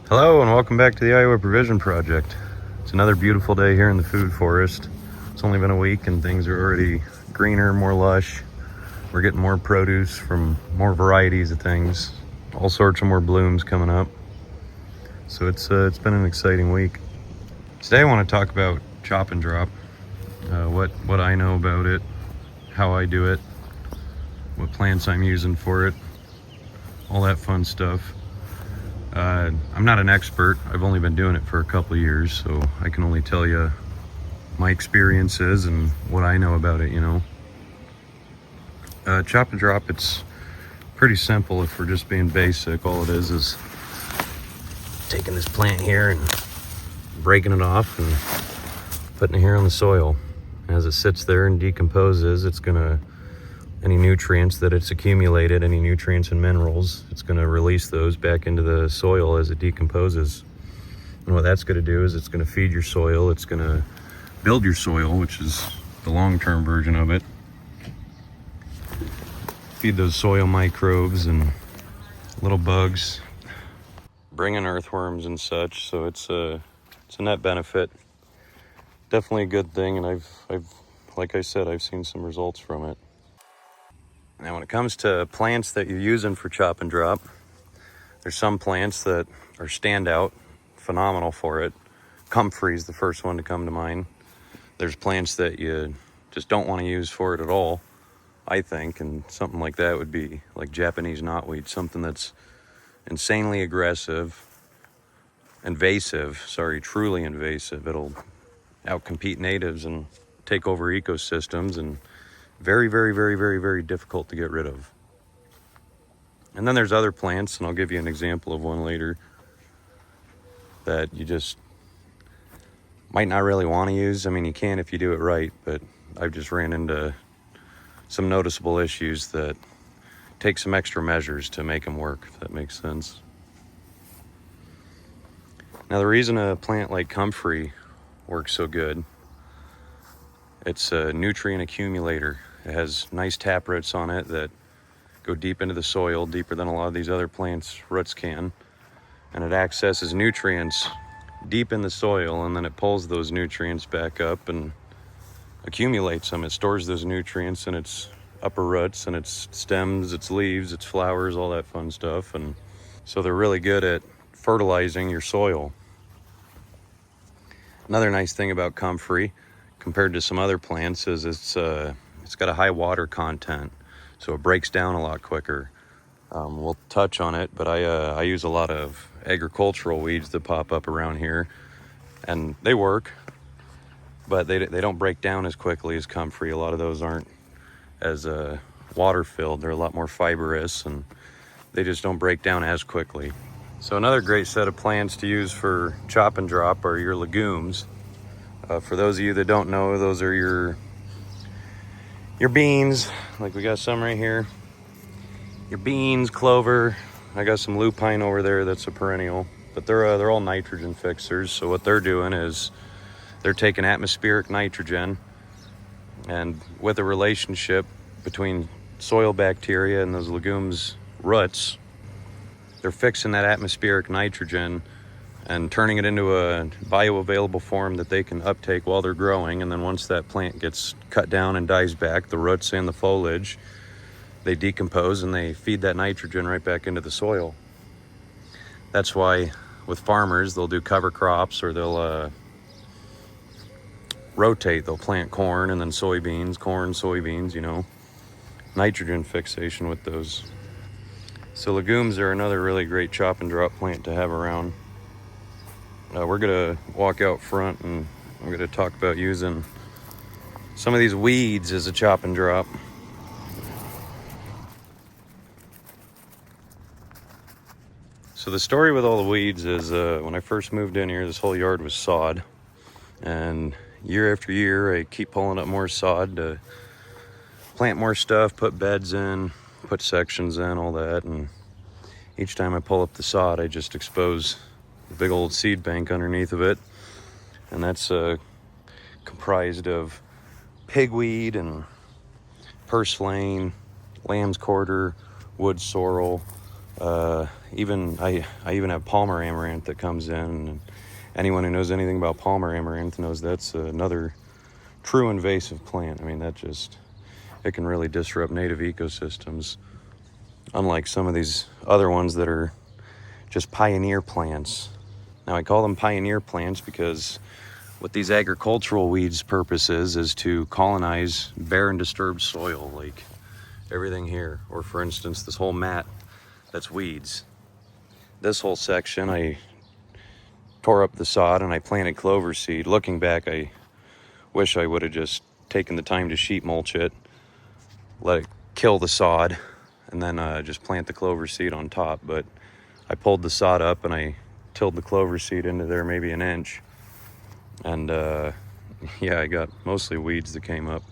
Hello and welcome back to the Iowa Provision Project. It's another beautiful day here in the food forest. It's only been a week and things are already greener, more lush. We're getting more produce from more varieties of things, all sorts of more blooms coming up. So it's been an exciting week. Today I want to talk about chop and drop, what I know about it, how I do it, what plants I'm using for it, all that fun stuff. I'm not an expert. I've only been doing it for a couple of years, so I can only tell you my experiences and what I know about it, Chop and drop, it's pretty simple if we're just being basic. All it is taking this plant here and breaking it off and putting it here on the soil. As it sits there and decomposes, it's gonna, any nutrients that it's accumulated, any nutrients and minerals, it's going to release those back into the soil as it decomposes. And what that's going to do is it's going to feed your soil, it's going to build your soil, which is the long-term version of it. Feed those soil microbes and little bugs, bring in earthworms and such, so it's a net benefit. Definitely a good thing, and I've like I said, I've seen some results from it. Now when it comes to plants that you're using for chop and drop, there's some plants that are standout, phenomenal for it. Comfrey is the first one to come to mind. There's plants that you just don't want to use for it at all, I think, and something like that would be like Japanese knotweed, something that's insanely aggressive, truly invasive. It'll outcompete natives and take over ecosystems, and very, very, very, very, very difficult to get rid of. And then there's other plants, and I'll give you an example of one later, that you just might not really want to use. I mean, you can if you do it right, but I've just ran into some noticeable issues that take some extra measures to make them work, if that makes sense. Now, the reason a plant like comfrey works so good, it's a nutrient accumulator. It has nice tap roots on it that go deep into the soil, deeper than a lot of these other plants' roots can. And it accesses nutrients deep in the soil, and then it pulls those nutrients back up and accumulates them. It stores those nutrients in its upper roots and its stems, its leaves, its flowers, all that fun stuff. And so they're really good at fertilizing your soil. Another nice thing about comfrey, compared to some other plants, is it's got a high water content, so it breaks down a lot quicker. We'll touch on it, but I use a lot of agricultural weeds that pop up around here, and they work, but they don't break down as quickly as comfrey. A lot of those aren't as water filled. They're a lot more fibrous, and they just don't break down as quickly. So another great set of plants to use for chop and drop are your legumes. For those of you that don't know, those are your beans. Like we got some right here. Your beans, clover. I got some lupine over there that's a perennial, but they're all nitrogen fixers. So what they're doing is they're taking atmospheric nitrogen, and with a relationship between soil bacteria and those legumes' roots, they're fixing that atmospheric nitrogen and turning it into a bioavailable form that they can uptake while they're growing. And then once that plant gets cut down and dies back, the roots and the foliage, they decompose and they feed that nitrogen right back into the soil. That's why with farmers, they'll do cover crops, or they'll rotate. They'll plant corn and then soybeans, nitrogen fixation with those. So legumes are another really great chop and drop plant to have around. We're gonna walk out front and I'm gonna talk about using some of these weeds as a chop and drop. So the story with all the weeds is when I first moved in here, this whole yard was sod, and year after year I keep pulling up more sod to plant more stuff, put beds in, put sections in, all that. And each time I pull up the sod, I just expose the big old seed bank underneath of it, and that's comprised of pigweed and purslane, lamb's quarter, wood sorrel, Even I even have Palmer amaranth that comes in, and anyone who knows anything about Palmer amaranth knows that's another true invasive plant. I mean, it can really disrupt native ecosystems, unlike some of these other ones that are just pioneer plants. Now, I call them pioneer plants because what these agricultural weeds' purpose is to colonize bare and disturbed soil, like everything here. Or for instance, this whole mat, that's weeds. This whole section, I tore up the sod and I planted clover seed. Looking back, I wish I would have just taken the time to sheet mulch it, let it kill the sod, and then just plant the clover seed on top. But I pulled the sod up and I tilled the clover seed into there maybe an inch. And yeah, I got mostly weeds that came up.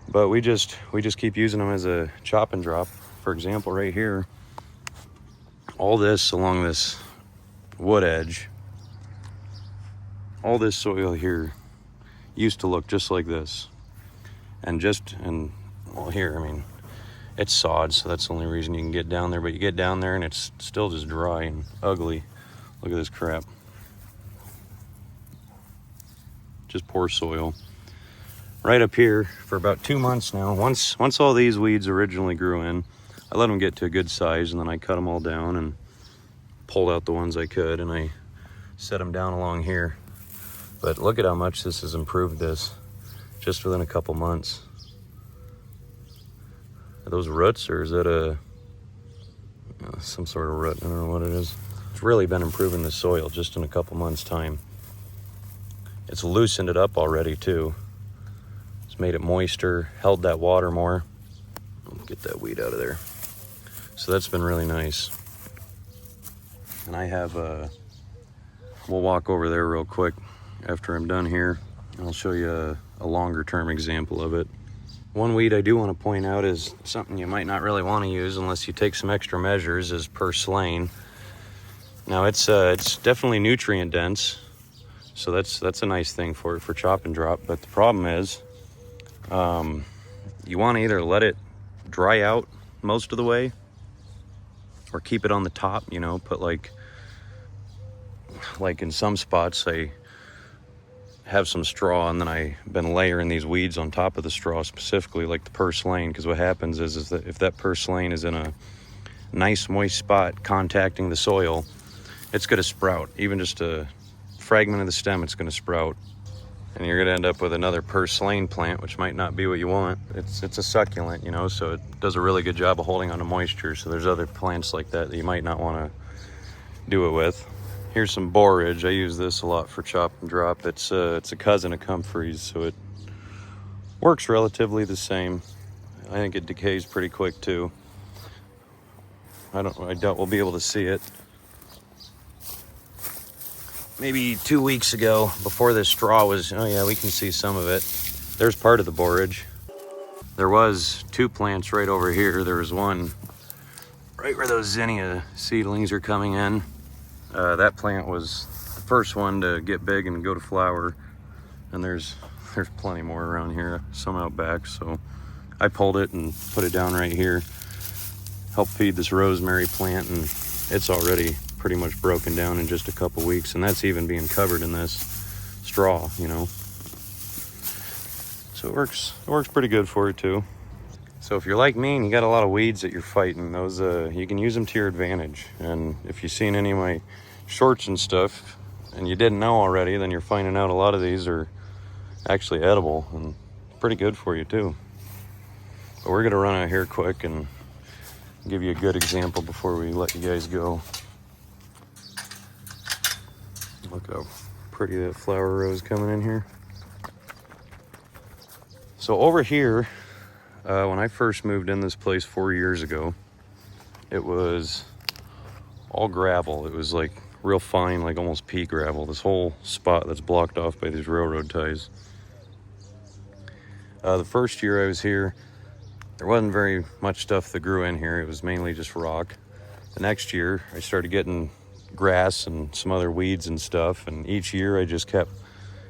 But we just keep using them as a chop and drop. For example, right here, all this along this wood edge, all this soil here used to look just like this. And well, here, I mean, it's sod, so that's the only reason you can get down there. But you get down there and it's still just dry and ugly. Look at this crap. Just poor soil. Right up here for about 2 months now. Once all these weeds originally grew in, I let them get to a good size, and then I cut them all down and pulled out the ones I could, and I set them down along here. But look at how much this has improved this just within a couple months. Are those roots, or is that some sort of root? I don't know what it is. It's really been improving the soil just in a couple months' time. It's loosened it up already too. It's made it moister, held that water more. Get that weed out of there. So that's been really nice. And I have we'll walk over there real quick after I'm done here. I'll show you a longer term example of it. One weed I do want to point out is something you might not really want to use unless you take some extra measures, is purslane. Now it's definitely nutrient dense, so that's a nice thing for chop and drop. But the problem is, you want to either let it dry out most of the way, or keep it on the top. You know, put like in some spots I have some straw, and then I've been layering these weeds on top of the straw, specifically like the purslane, because what happens is that if that purslane is in a nice moist spot contacting the soil, it's going to sprout. Even just a fragment of the stem, it's going to sprout, and you're going to end up with another purslane plant, which might not be what you want. It's a succulent, you know, so it does a really good job of holding on to moisture. So there's other plants like that you might not want to do it with. Here's some borage. I use this a lot for chop and drop. It's a cousin of comfrey's, so it works relatively the same. I think it decays pretty quick too. I doubt we'll be able to see it. Maybe 2 weeks ago, before this straw was, oh yeah, we can see some of it. There's part of the borage. There was 2 plants right over here. There was one right where those zinnia seedlings are coming in. That plant was the first one to get big and go to flower, and there's plenty more around here, some out back. So I pulled it and put it down right here, helped feed this rosemary plant, and it's already pretty much broken down in just a couple weeks, and that's even being covered in this straw, you know. So it works pretty good for it too. So if you're like me and you got a lot of weeds that you're fighting, those you can use them to your advantage. And if you've seen any of my shorts and stuff and you didn't know already, then you're finding out a lot of these are actually edible and pretty good for you too. But we're gonna run out here quick and give you a good example before we let you guys go. Look how pretty that flower rose coming in here. So over here, when I first moved in this place 4 years ago, it was all gravel. It was like real fine, like almost pea gravel. This whole spot that's blocked off by these railroad ties. The first year I was here, there wasn't very much stuff that grew in here. It was mainly just rock. The next year, I started getting grass and some other weeds and stuff, and each year I just kept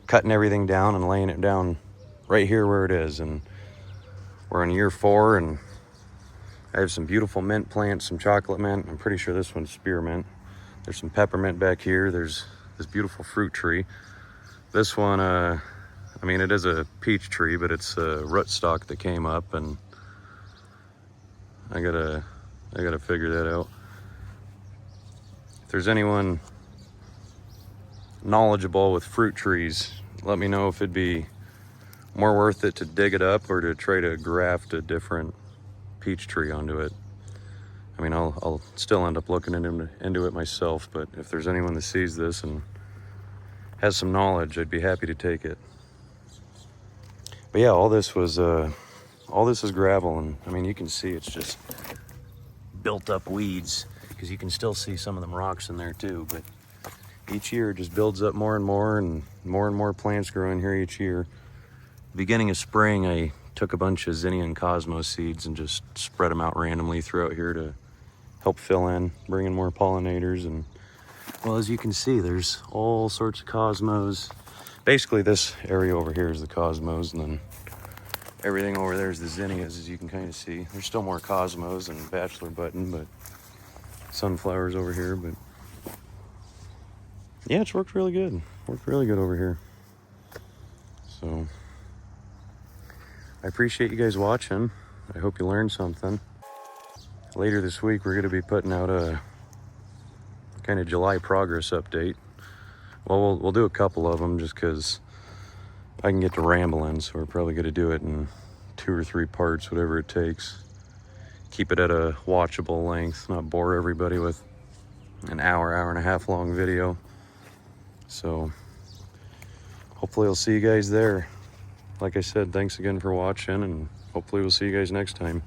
cutting everything down and laying it down right here where it is. And we're in year 4, and I have some beautiful mint plants, some chocolate mint. I'm pretty sure this one's spearmint. There's some peppermint back here. There's this beautiful fruit tree. This one, I mean, it is a peach tree, but it's a rootstock that came up, and I gotta figure that out. If there's anyone knowledgeable with fruit trees, let me know if it'd be more worth it to dig it up or to try to graft a different peach tree onto it. I mean, I'll still end up looking into it myself, but if there's anyone that sees this and has some knowledge, I'd be happy to take it. But yeah, all this is gravel, and I mean, you can see it's just built up weeds, because you can still see some of them rocks in there too. But each year it just builds up more and more plants grow in here each year. Beginning of spring, I took a bunch of zinnia and cosmos seeds and just spread them out randomly throughout here to help fill in, bring in more pollinators. And well, as you can see, there's all sorts of cosmos. Basically, this area over here is the cosmos, and then everything over there is the zinnias, as you can kind of see. There's still more cosmos and bachelor button, but sunflowers over here. But yeah, it's worked really good. Worked really good over here. So I appreciate you guys watching. I hope you learned something. Later this week, we're going to be putting out a kind of July progress update. Well, we'll do a couple of them just because I can get to rambling, so we're probably going to do it in 2 or 3 parts, whatever it takes. Keep it at a watchable length, not bore everybody with an hour and a half long video. So hopefully I'll see you guys there. Like I said, thanks again for watching, and hopefully we'll see you guys next time.